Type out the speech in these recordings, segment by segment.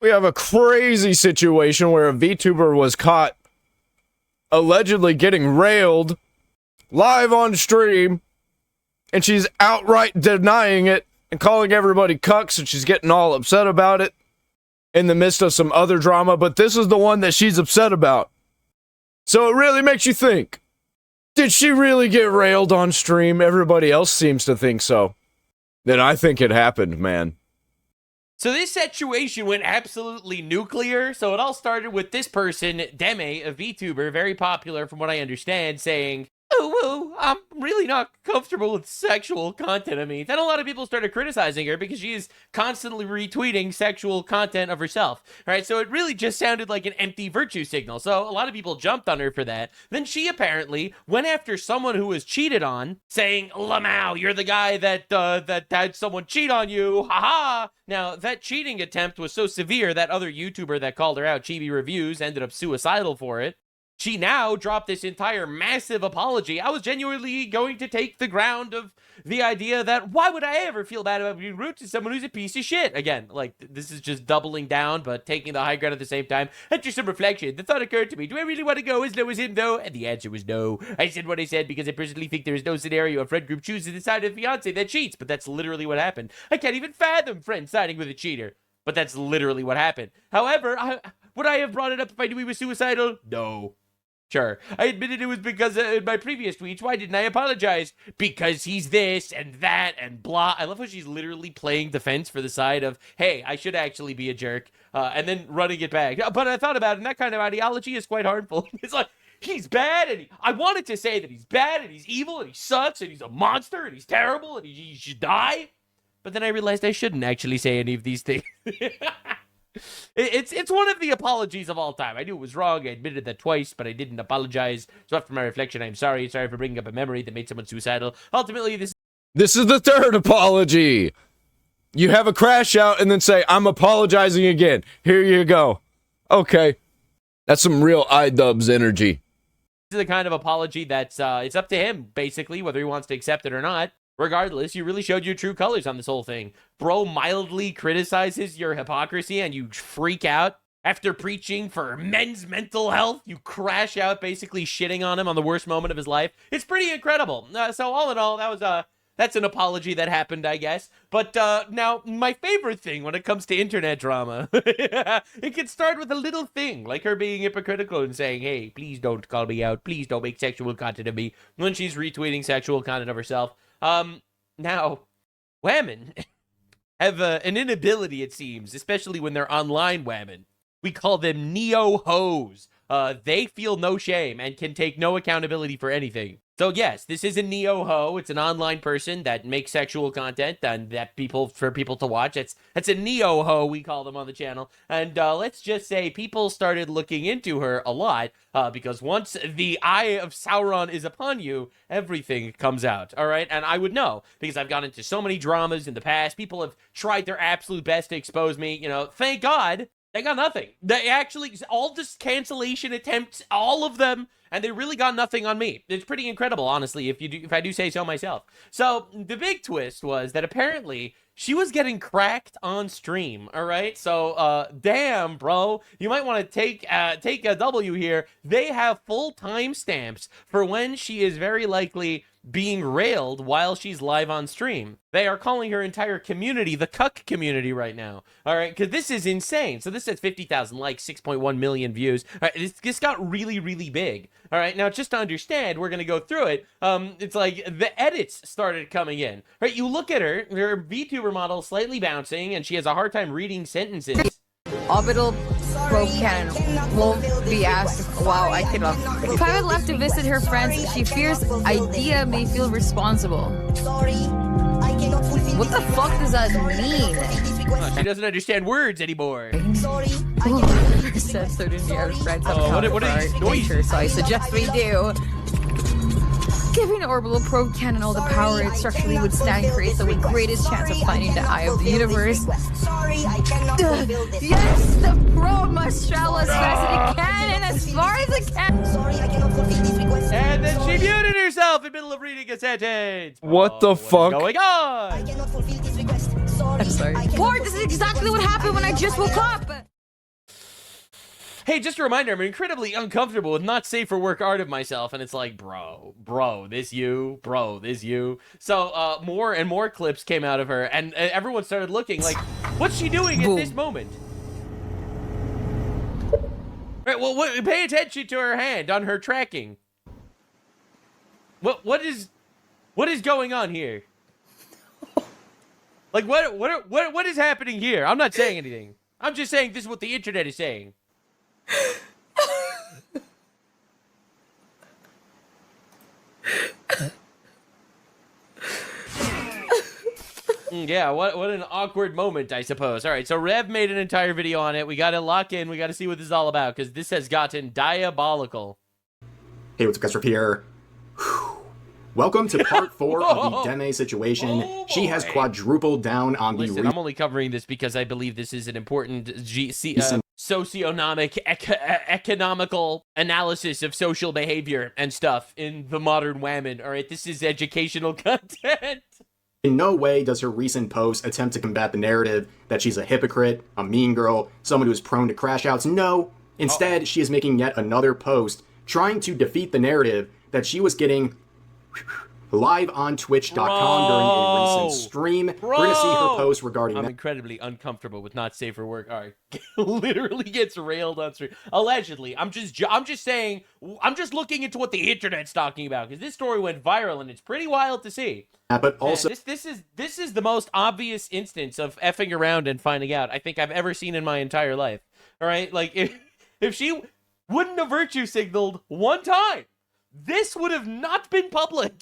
we have a crazy situation where a VTuber was caught allegedly getting railed live on stream, and she's outright denying it and calling everybody cucks, and she's getting all upset about it in the midst of some other drama, but this is the one that she's upset about. So it really makes you think, did she really get railed on stream? Everybody else seems to think so. Then I think it happened, man. So this situation went absolutely nuclear. So it all started with this person, Deme, a VTuber, very popular from what I understand, saying, oh, I'm really not comfortable with sexual content of me. Then a lot of people started criticizing her because she is constantly retweeting sexual content of herself. All right, so it really just sounded like an empty virtue signal. So a lot of people jumped on her for that. Then she apparently went after someone who was cheated on, saying, Lamau, you're the guy that had someone cheat on you. Ha-ha. Now, that cheating attempt was so severe that other YouTuber that called her out, Chibi Reviews, ended up suicidal for it. She now dropped this entire massive apology. I was genuinely going to take the ground of the idea that why would I ever feel bad about being rude to someone who's a piece of shit? Again, like, this is just doubling down, but taking the high ground at the same time. After some reflection, the thought occurred to me, do I really want to go as low as him, though? And the answer was no. I said what I said because I personally think there is no scenario a friend group chooses the side of a fiancé that cheats, but that's literally what happened. I can't even fathom friends siding with a cheater, but that's literally what happened. However, would I have brought it up if I knew he was suicidal? No. Sure, I admitted it was because in my previous tweets. Why didn't I apologize? Because he's this and that and blah. I love how she's literally playing defense for the side of, hey, I should actually be a jerk, and then running it back. But I thought about it, and that kind of ideology is quite harmful. It's like, he's bad, and I wanted to say that he's bad, and he's evil, and he sucks, and he's a monster, and he's terrible, and he should die. But then I realized I shouldn't actually say any of these things. It's one of the apologies of all time. I knew it was wrong. I admitted that twice, but I didn't apologize. So after my reflection, I'm sorry. Sorry for bringing up a memory that made someone suicidal. Ultimately, This is the third apology. You have a crash out and then say, I'm apologizing again. Here you go. Okay. That's some real iDubbbz energy. This is the kind of apology that's it's up to him, basically, whether he wants to accept it or not. Regardless, you really showed your true colors on this whole thing. Bro mildly criticizes your hypocrisy and you freak out. After preaching for men's mental health, you crash out basically shitting on him on the worst moment of his life. It's pretty incredible. So all in all, that's an apology that happened, I guess. But now, my favorite thing when it comes to internet drama, it can start with a little thing, like her being hypocritical and saying, hey, please don't call me out. Please don't make sexual content of me, when she's retweeting sexual content of herself. Now, women have an inability, it seems, especially when they're online women. We call them neo-hoes. They feel no shame and can take no accountability for anything. So yes, this is a neo-ho. It's an online person that makes sexual content and for people to watch. That's a neo-ho, we call them on the channel. And let's just say people started looking into her a lot because once the eye of Sauron is upon you, everything comes out, all right? And I would know because I've gotten into so many dramas in the past. People have tried their absolute best to expose me. You know, thank God. They got nothing. They actually, all this cancellation attempts, all of them, and they really got nothing on me. It's pretty incredible, honestly, if I do say so myself. So the big twist was that apparently she was getting cracked on stream. All right, so damn, bro, you might want to take a W here. They have full timestamps for when she is very likely being railed while she's live on stream. They are calling her entire community the cuck community right now. All right, because this is insane. So this says 50,000 likes, 6.1 million views. All right, this got really, really big. All right, now just to understand, we're going to go through it. It's like the edits started coming in. All right, you look at her VTuber model slightly bouncing, and she has a hard time reading sentences. Orbital probe cannon won't be asked. Wow, I cannot. Private left to visit her friends. She fears idea may feel responsible. What the fuck does that mean? Oh, she doesn't understand words anymore. Said so didn't our friends have what are these noises? So I suggest we do. Giving the orbital probe cannon all the power it structurally would stand creates the greatest chance of finding the eye of the universe. Yes, the probe must travel as fast as it can and as far as it can. And then she muted herself in the middle of reading a sentence. What the fuck? What is going on? I'm sorry. Lord, this is exactly what happened when I just woke up. hey, just a reminder, I'm incredibly uncomfortable with not safe for work art of myself. And it's like, bro, this you. So more and more clips came out of her, and everyone started looking like, what's she doing at this moment? Right, well, pay attention to her hand on her tracking. What is going on here? Like, what is happening here? I'm not saying anything. I'm just saying this is what the internet is saying. Yeah, what an awkward moment, I suppose. All right, so Rev made an entire video on it. We got to lock in. We got to see what this is all about, because this has gotten diabolical. Hey, what's up, guys? Rip here. Welcome to part 4 of the Deme situation. She has quadrupled down on the... Listen, I'm only covering this because I believe this is an important socioeconomic, economical analysis of social behavior and stuff in the modern woman. All right, this is educational content. In no way does her recent post attempt to combat the narrative that she's a hypocrite, a mean girl, someone who is prone to crash outs. No. Instead, she is making yet another post trying to defeat the narrative that she was getting live on twitch.com during a recent stream. We're going to see her post regarding I'm incredibly uncomfortable with not safe for work. All right. Literally gets railed on stream. Allegedly. I'm just saying, I'm just looking into what the internet's talking about, because this story went viral and it's pretty wild to see. But also, man, this is the most obvious instance of effing around and finding out I think I've ever seen in my entire life. All right? Like, if she wouldn't have virtue signaled one time, this would have not been public.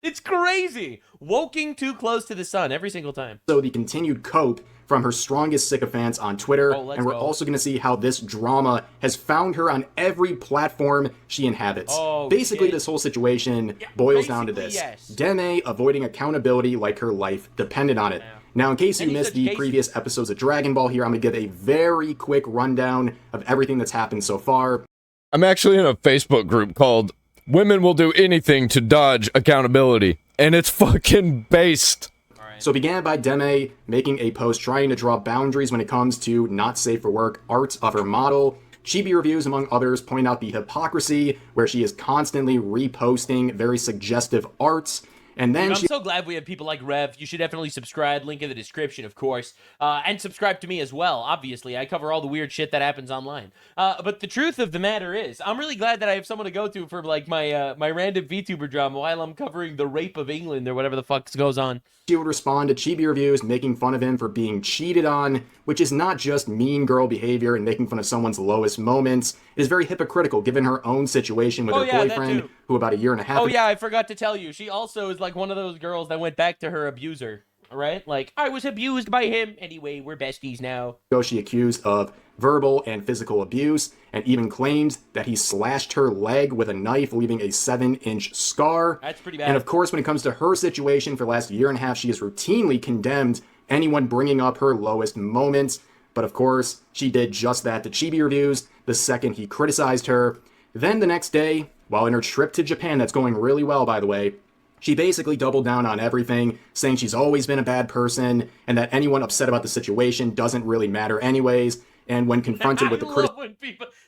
It's crazy. Woking too close to the sun every single time. So the continued cope from her strongest sycophants on Twitter, and we're also going to see how this drama has found her on every platform she inhabits. Basically, this whole situation boils down to this. Yes. Deme avoiding accountability like her life depended on it. Yeah. Now, in case you missed the previous episodes of Dragon Ball here, I'm going to give a very quick rundown of everything that's happened so far. I'm actually in a Facebook group called Women Will Do Anything to Dodge Accountability, and it's fucking based. So it began by Deme making a post trying to draw boundaries when it comes to not safe for work art of her model. Chibi Reviews, among others, point out the hypocrisy where she is constantly reposting very suggestive arts. And then I'm so glad we have people like Rev. You should definitely subscribe. Link in the description, of course. And subscribe to me as well, obviously. I cover all the weird shit that happens online. But the truth of the matter is, I'm really glad that I have someone to go to for, like, my my random VTuber drama while I'm covering the rape of England or whatever the fuck goes on. She would respond to Chibi Reviews making fun of him for being cheated on, which is not just mean girl behavior and making fun of someone's lowest moments. It is very hypocritical given her own situation with her boyfriend, who about a year and a half ago... Oh yeah, I forgot to tell you. She also is like one of those girls that went back to her abuser, right? Like, I was abused by him. Anyway, we're besties now. She accused of verbal and physical abuse, and even claimed that he slashed her leg with a knife, leaving a 7-inch scar. That's pretty bad. And of course, when it comes to her situation for the last year and a half, she has routinely condemned anyone bringing up her lowest moments. But of course, she did just that to Chibi Reviews the second he criticized her. Then the next day, while in her trip to Japan, that's going really well, by the way, she basically doubled down on everything, saying she's always been a bad person, and that anyone upset about the situation doesn't really matter anyways. And when confronted with the criticism...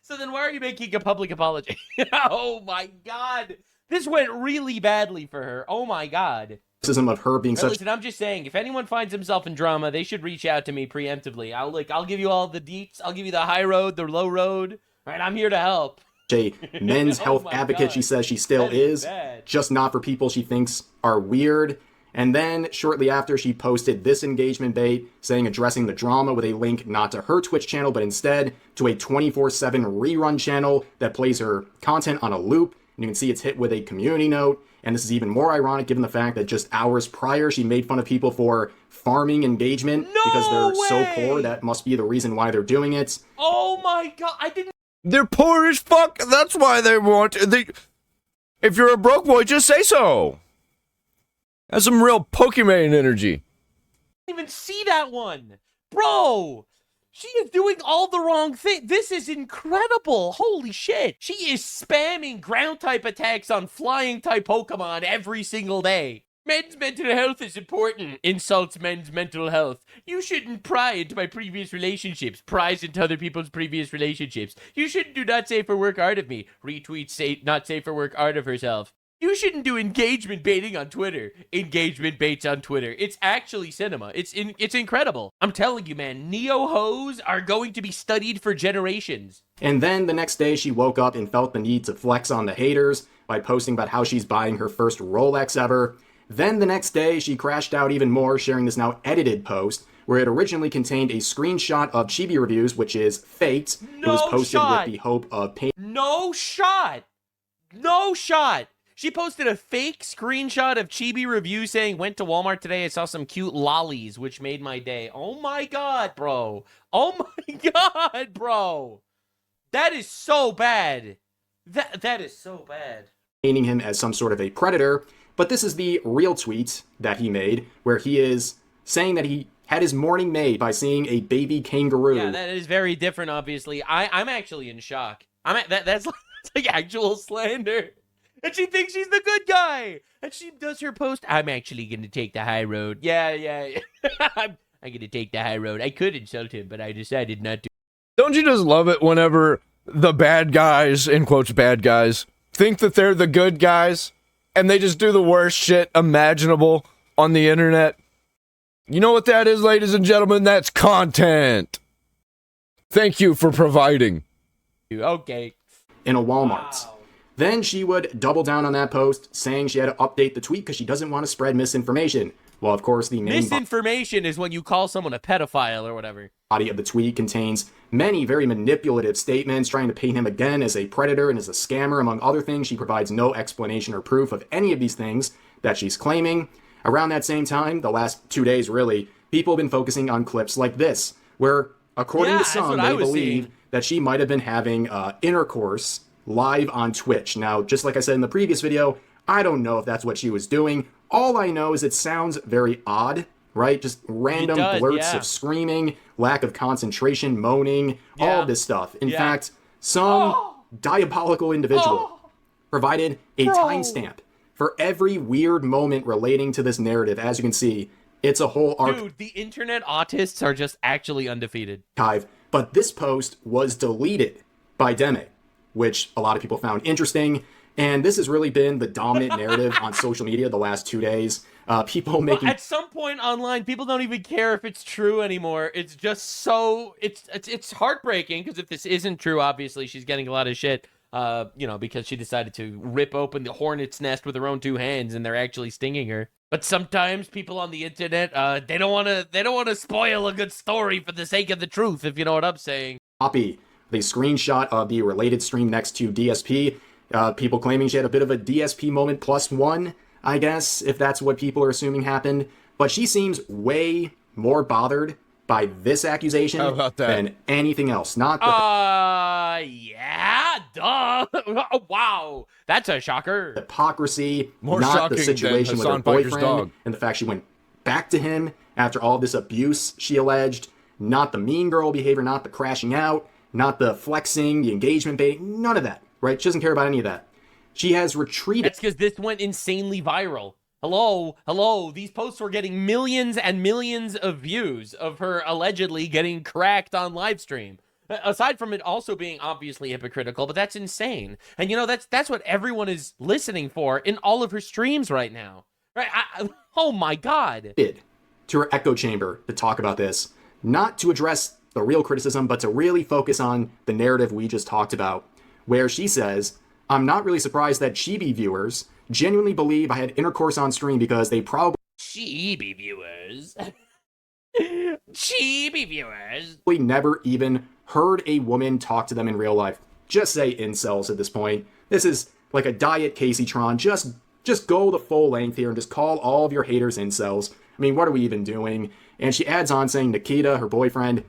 So then why are you making a public apology? Oh my god! This went really badly for her. Oh my god. Of her being such... Listen, I'm just saying, if anyone finds himself in drama, they should reach out to me preemptively. I'll give you all the deets. I'll give you the high road, the low road. All right, I'm here to help. A men's health advocate, she says she still is, just not for people she thinks are weird. And then, shortly after, she posted this engagement bait, saying addressing the drama with a link not to her Twitch channel, but instead to a 24/7 rerun channel that plays her content on a loop. And you can see it's hit with a community note. And this is even more ironic given the fact that just hours prior, she made fun of people for farming engagement because they're so poor. That must be the reason why they're doing it. Oh my god, I didn't... They're poor as fuck. That's why they want... If you're a broke boy, just say so. That's some real Pokemon energy. I didn't even see that one. Bro, she is doing all the wrong thing. This is incredible. Holy shit. She is spamming ground type attacks on flying type Pokemon every single day. Men's mental health is important. Insults men's mental health. You shouldn't pry into my previous relationships. Pries into other people's previous relationships. You shouldn't do not safe for work art of me. Retweet say not safe for work art of herself. You shouldn't do engagement baiting on Twitter. Engagement baits on Twitter. It's actually cinema. It's incredible. I'm telling you, man, neo-hoes are going to be studied for generations. And then the next day she woke up and felt the need to flex on the haters by posting about how she's buying her first Rolex ever. Then the next day she crashed out even more, sharing this now edited post where it originally contained a screenshot of chibi reviews, which is faked. It was posted with the hope of pain. No shot. She posted a fake screenshot of Chibi Review saying, went to Walmart today, I saw some cute lollies, which made my day. Oh my god, bro. Oh my god, bro. That is so bad. That is so bad. Painting him as some sort of a predator, but this is the real tweet that he made, where he is saying that he had his morning made by seeing a baby kangaroo. Yeah, that is very different, obviously. I'm actually in shock. That's like actual slander. And she thinks she's the good guy. And she does her post, I'm actually going to take the high road. Yeah. I'm going to take the high road. I could insult him, but I decided not to. Don't you just love it whenever the bad guys, in quotes bad guys, think that they're the good guys and they just do the worst shit imaginable on the internet? You know what that is, ladies and gentlemen? That's content. Thank you for providing. Okay. In a Walmart. Wow. Then she would double down on that post, saying she had to update the tweet because she doesn't want to spread misinformation. Well, of course, the main misinformation is when you call someone a pedophile or whatever. Body of the tweet contains many very manipulative statements trying to paint him again as a predator and as a scammer. Among other things, she provides no explanation or proof of any of these things that she's claiming. Around that same time, the last 2 days really, people have been focusing on clips like this, where, according to some, they believe that she might have been having intercourse live on Twitch. Now, just like I said in the previous video, I don't know if that's what she was doing. All I know is it sounds very odd, right? Just random blurts of screaming, lack of concentration, moaning, all of this stuff. In fact, some diabolical individual provided a timestamp for every weird moment relating to this narrative. As you can see, it's a whole Dude, the internet autists are just actually undefeated. But this post was deleted by Deme, which a lot of people found interesting. And this has really been the dominant narrative on social media the last 2 days. People making... At some point online, people don't even care if it's true anymore. It's just so... It's heartbreaking, because if this isn't true, obviously, she's getting a lot of shit, because she decided to rip open the hornet's nest with her own 2 hands, and they're actually stinging her. But sometimes people on the internet, they don't want to spoil a good story for the sake of the truth, if you know what I'm saying. Copy the screenshot of the related stream next to DSP. People claiming she had a bit of a DSP moment +1, I guess, if that's what people are assuming happened. But she seems way more bothered by this accusation than anything else. Not the yeah, duh. Oh, wow, that's a shocker. Hypocrisy, more not the situation with her boyfriend dog. and the fact she went back to him after all this abuse she alleged. Not the mean girl behavior, not the crashing out, not the flexing, the engagement bait, none of that. Right? She doesn't care about any of that. She has retreated. That's because this went insanely viral. Hello. These posts were getting millions and millions of views of her allegedly getting cracked on live stream. Aside from it also being obviously hypocritical, but that's insane. And that's what everyone is listening for in all of her streams right now. Right? Oh my God. To her echo chamber to talk about this, not to address the real criticism, but to really focus on the narrative we just talked about, where she says, I'm not really surprised that Chibi viewers genuinely believe I had intercourse on stream because they probably... Chibi viewers? Chibi viewers? ...never even heard a woman talk to them in real life. Just say incels at this point. This is like a diet Casey Tron. Just go the full length here and just call all of your haters incels. I mean, what are we even doing? And she adds on saying Nikita, her boyfriend,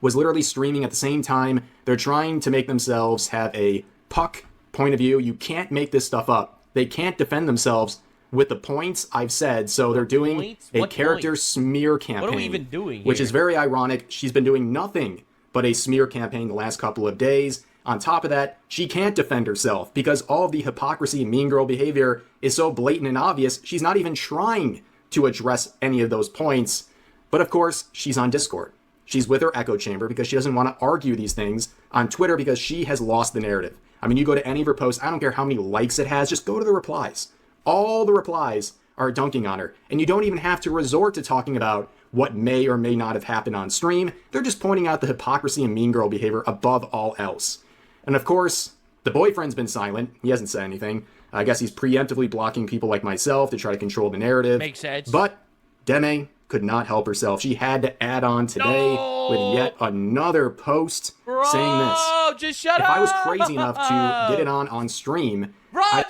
was literally streaming at the same time. They're trying to make themselves have a puck point of view. You can't make this stuff up. They can't defend themselves with the points I've said, so they're doing a character smear campaign. What are we even doing here? Which is very ironic. She's been doing nothing but a smear campaign the last couple of days. On top of that, she can't defend herself because all of the hypocrisy and mean girl behavior is so blatant and obvious, she's not even trying to address any of those points. But of course, she's on Discord. She's with her echo chamber because she doesn't want to argue these things on Twitter because she has lost the narrative. I mean, you go to any of her posts, I don't care how many likes it has, just go to the replies. All the replies are dunking on her. And you don't even have to resort to talking about what may or may not have happened on stream. They're just pointing out the hypocrisy and mean girl behavior above all else. And of course, the boyfriend's been silent. He hasn't said anything. I guess he's preemptively blocking people like myself to try to control the narrative. Makes sense. But Deme could not help herself. She had to add on today with yet another post saying this. Just shut if up! I was crazy enough to get it on stream...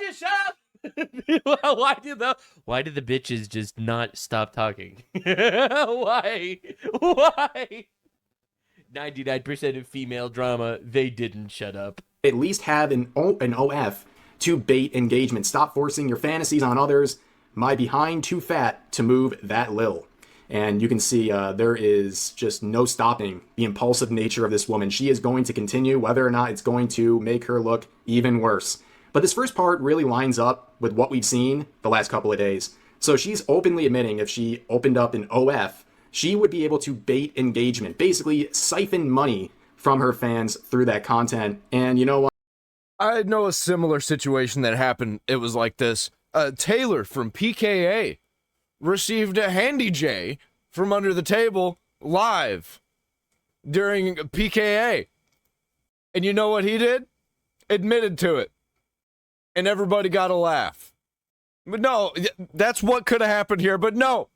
Just shut up! Why did the bitches just not stop talking? Why? 99% of female drama, they didn't shut up. At least have an OF to bait engagement. Stop forcing your fantasies on others. My behind too fat to move that lil. And you can see there is just no stopping the impulsive nature of this woman. She is going to continue, whether or not it's going to make her look even worse. But this first part really lines up with what we've seen the last couple of days. So she's openly admitting if she opened up an OF, she would be able to bait engagement, basically siphon money from her fans through that content. And you know what? I know a similar situation that happened. It was like this. Taylor from PKA received a Handy J from under the table live during PKA. And you know what he did? Admitted to it. And everybody got a laugh. But no, that's what could have happened here. But no,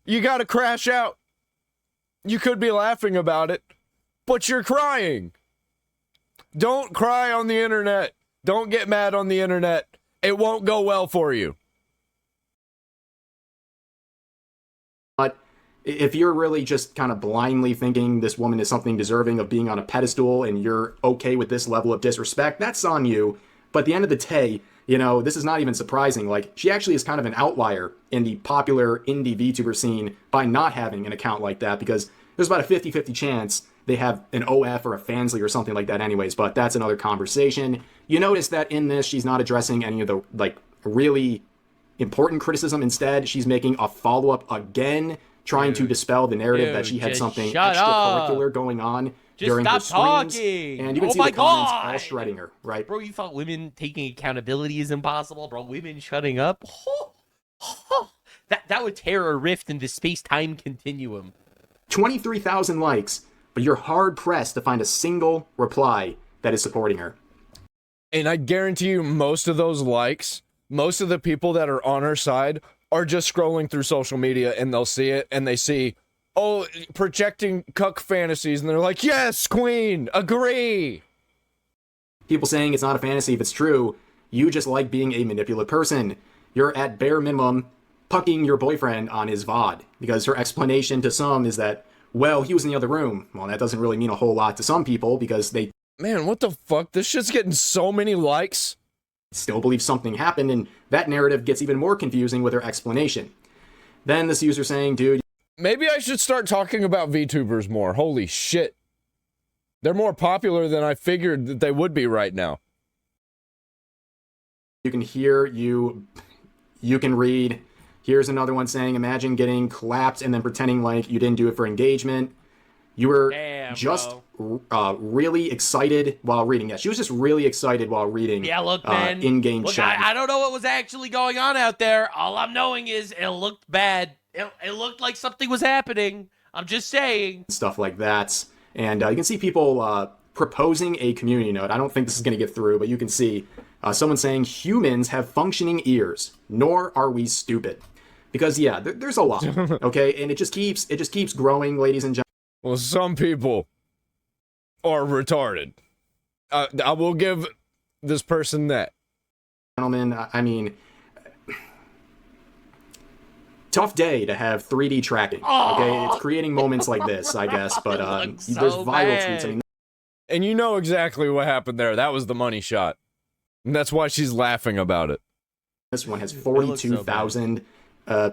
you got to crash out. You could be laughing about it, but you're crying. Don't cry on the internet. Don't get mad on the internet. It won't go well for you. But if you're really just kind of blindly thinking this woman is something deserving of being on a pedestal and you're okay with this level of disrespect, that's on you. But at the end of the day, you know, this is not even surprising. Like, she actually is kind of an outlier in the popular indie VTuber scene by not having an account like that, because there's about a 50-50 chance they have an OF or a Fansly or something like that anyways, but that's another conversation. You notice that in this, she's not addressing any of the, like, really important criticism. Instead, she's making a follow-up again, trying to dispel the narrative that she had something extracurricular going on during her streams. Talking. And you can see the comments all shredding her, right? Bro, you thought women taking accountability is impossible? Bro, women shutting up? That would tear a rift in the space-time continuum. 23,000 likes, but you're hard-pressed to find a single reply that is supporting her. And I guarantee you most of those likes, most of the people that are on her side are just scrolling through social media and they'll see it and they see, oh, projecting cuck fantasies, and they're like, yes, queen, agree. People saying it's not a fantasy if it's true. You just like being a manipulative person. You're at bare minimum pucking your boyfriend on his VOD, because her explanation to some is that, well, he was in the other room. Well, that doesn't really mean a whole lot to some people because they... Man, what the fuck? This shit's getting so many likes. Still believe something happened, and that narrative gets even more confusing with her explanation. Then this user saying, dude... Maybe I should start talking about VTubers more. Holy shit. They're more popular than I figured that they would be right now. You can hear, you can read. Here's another one saying, imagine getting clapped and then pretending like you didn't do it for engagement. You were really excited while reading. Yeah, she was just really excited while reading. Yeah, look, man. In-game chat. I don't know what was actually going on out there. All I'm knowing is it looked bad. It looked like something was happening. I'm just saying. Stuff like that. And you can see people proposing a community note. I don't think this is going to get through, but you can see someone saying, humans have functioning ears, nor are we stupid. Because, yeah, there's a lot, okay? And it just keeps growing, ladies and gentlemen. Well, some people are retarded. I will give this person that. Gentlemen, I mean... Tough day to have 3D tracking, okay? It's creating moments like this, I guess, but there's viral tweets. I mean, and you know exactly what happened there. That was the money shot. And that's why she's laughing about it. This one has 42,000.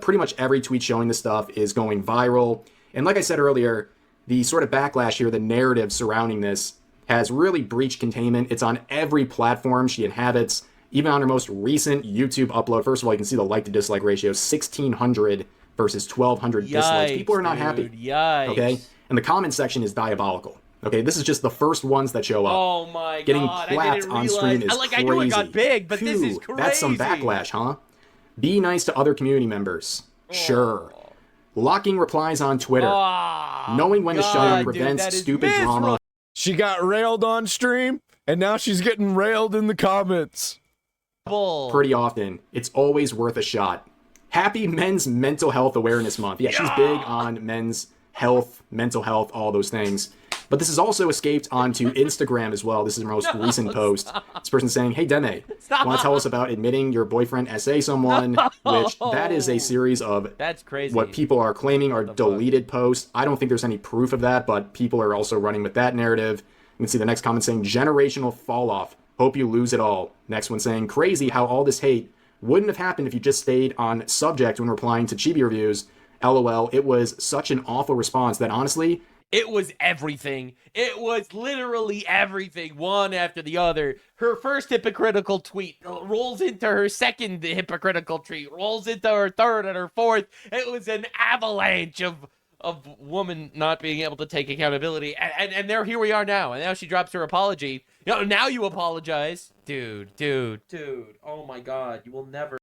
Pretty much every tweet showing this stuff is going viral. And like I said earlier, the sort of backlash here, the narrative surrounding this, has really breached containment. It's on every platform she inhabits, even on her most recent YouTube upload. First of all, you can see the like to dislike ratio, 1,600 versus 1,200 dislikes. People are not happy. Yikes. Okay? And the comment section is diabolical. Okay, this is just the first ones that show up. Oh my Getting god, clapped on stream is crazy. I knew it got big, but this is crazy. That's some backlash, huh? Be nice to other community members. Sure. Locking replies on Twitter. Knowing when to shut up prevents stupid drama. She got railed on stream, and now she's getting railed in the comments. Pretty often. It's always worth a shot. Happy Men's Mental Health Awareness Month. Yeah, she's big on men's health, mental health, all those things. But this has also escaped onto Instagram as well. This is her most recent post. This person saying, hey, Deme, want to tell us about admitting your boyfriend SA someone? Which, that is a series of That's crazy. What people are claiming are deleted posts. I don't think there's any proof of that, but people are also running with that narrative. You can see the next comment saying, generational fall off. Hope you lose it all. Next one saying, crazy how all this hate wouldn't have happened if you just stayed on subject when replying to chibi reviews. LOL, it was such an awful response that honestly, it was everything. It was literally everything, one after the other. Her first hypocritical tweet rolls into her second hypocritical tweet, rolls into her third and her fourth. It was an avalanche of woman not being able to take accountability. And here we are now. And now she drops her apology. Now you apologize. Dude. Oh my god, you will never.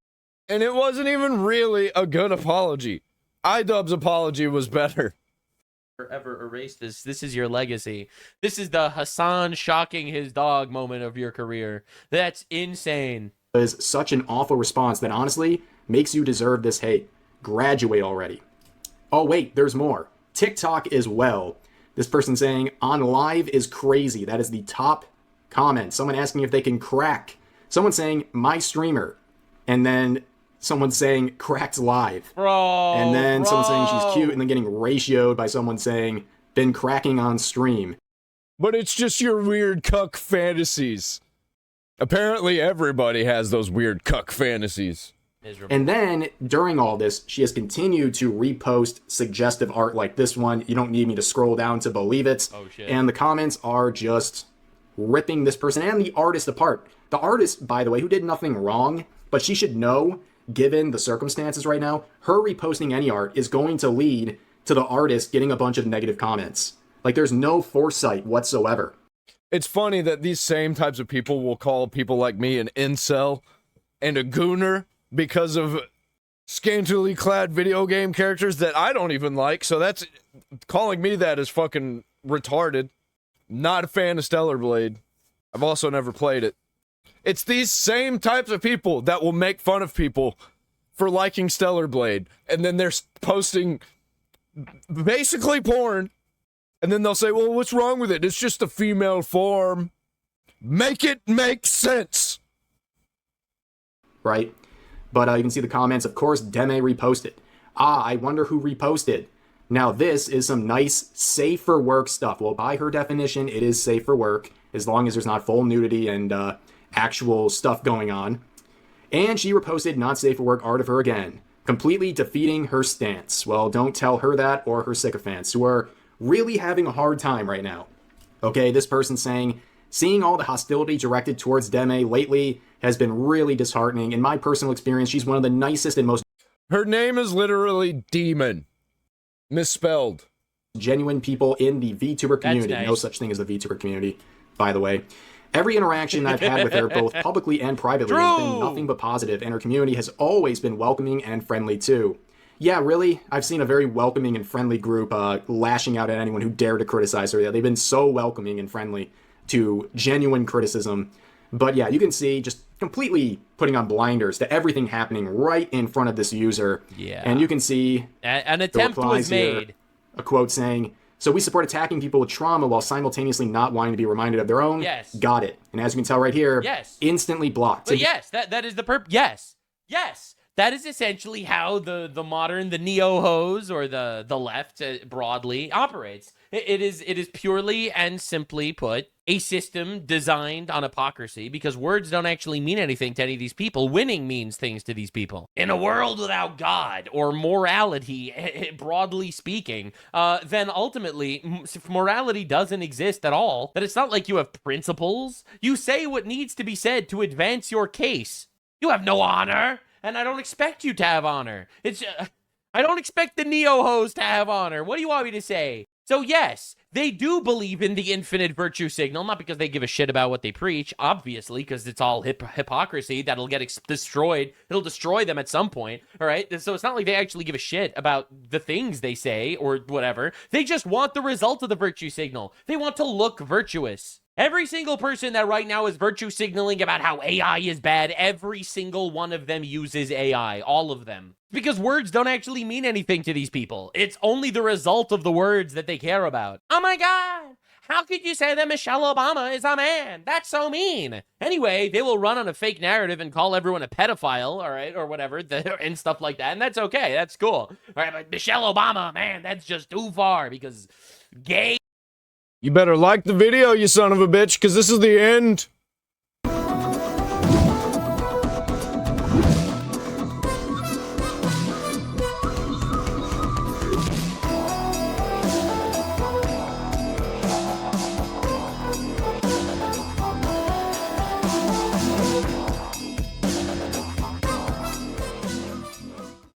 And it wasn't even really a good apology. iDubbbz's apology was better. Ever erase this. This is your legacy. This is the Hassan shocking his dog moment of your career. That's insane. It was such an awful response that honestly makes you deserve this hate. Graduate already. Oh wait, there's more. TikTok as well. This person saying, on live is crazy. That is the top comment. Someone asking if they can crack. Someone saying, my streamer. And then someone saying, cracked live. Bro. And then someone saying she's cute, and then getting ratioed by someone saying, been cracking on stream. But it's just your weird cuck fantasies. Apparently everybody has those weird cuck fantasies. Miserable. And then, during all this, she has continued to repost suggestive art like this one. You don't need me to scroll down to believe it. Oh, shit. And the comments are just ripping this person and the artist apart. The artist, by the way, who did nothing wrong, but she should know, given the circumstances right now, her reposting any art is going to lead to the artist getting a bunch of negative comments. Like, there's no foresight whatsoever. It's funny that these same types of people will call people like me an incel and a gooner because of scantily clad video game characters that I don't even like, so that's... calling me that is fucking retarded. Not a fan of Stellar Blade. I've also never played it. It's these same types of people that will make fun of people for liking Stellar Blade, and then they're posting basically porn, and then they'll say, well, what's wrong with it? It's just a female form. Make it make sense. Right? But you can see the comments. Of course, Deme reposted. I wonder who reposted. Now, this is some nice, safe for work stuff. Well, by her definition, it is safe for work, as long as there's not full nudity and actual stuff going on. And she reposted not safe for work art of her again, completely defeating her stance. Well, don't tell her that or her sycophants, who are really having a hard time right now. Okay, this person saying, seeing all the hostility directed towards Deme lately has been really disheartening. In my personal experience, she's one of the nicest and most... Her name is literally Demon. Misspelled. Genuine people in the VTuber community. Nice. No such thing as the VTuber community, by the way. Every interaction I've had with her, both publicly and privately, has been nothing but positive, and her community has always been welcoming and friendly too. Yeah, really, I've seen a very welcoming and friendly group lashing out at anyone who dared to criticize her. Yeah, they've been so welcoming and friendly to genuine criticism. But yeah, you can see just completely putting on blinders to everything happening right in front of this user. Yeah. And you can see an attempt was made. Here, a quote saying, so we support attacking people with trauma while simultaneously not wanting to be reminded of their own. Yes. Got it. And as you can tell right here, yes, instantly blocked. But yes, that is the purpose. Yes. That is essentially how the modern, the neo-hos, or the left broadly operates. It is purely and simply put a system designed on hypocrisy, because words don't actually mean anything to any of these people. Winning means things to these people. In a world without God or morality, broadly speaking, then ultimately, if morality doesn't exist at all, then it's not like you have principles. You say what needs to be said to advance your case. You have no honor, and I don't expect you to have honor. I don't expect the neo-hos to have honor. What do you want me to say? So yes, they do believe in the infinite virtue signal, not because they give a shit about what they preach, obviously, because it's all hypocrisy that'll get destroyed. It'll destroy them at some point, all right? So it's not like they actually give a shit about the things they say or whatever. They just want the result of the virtue signal. They want to look virtuous. Every single person that right now is virtue signaling about how AI is bad, every single one of them uses AI, all of them. Because words don't actually mean anything to these people. It's only the result of the words that they care about. Oh my God, how could you say that Michelle Obama is a man? That's so mean. Anyway, they will run on a fake narrative and call everyone a pedophile, all right, or whatever, and stuff like that, and that's okay, that's cool. All right, but Michelle Obama, man, that's just too far, because gay. You better like the video, you son of a bitch, because this is the end.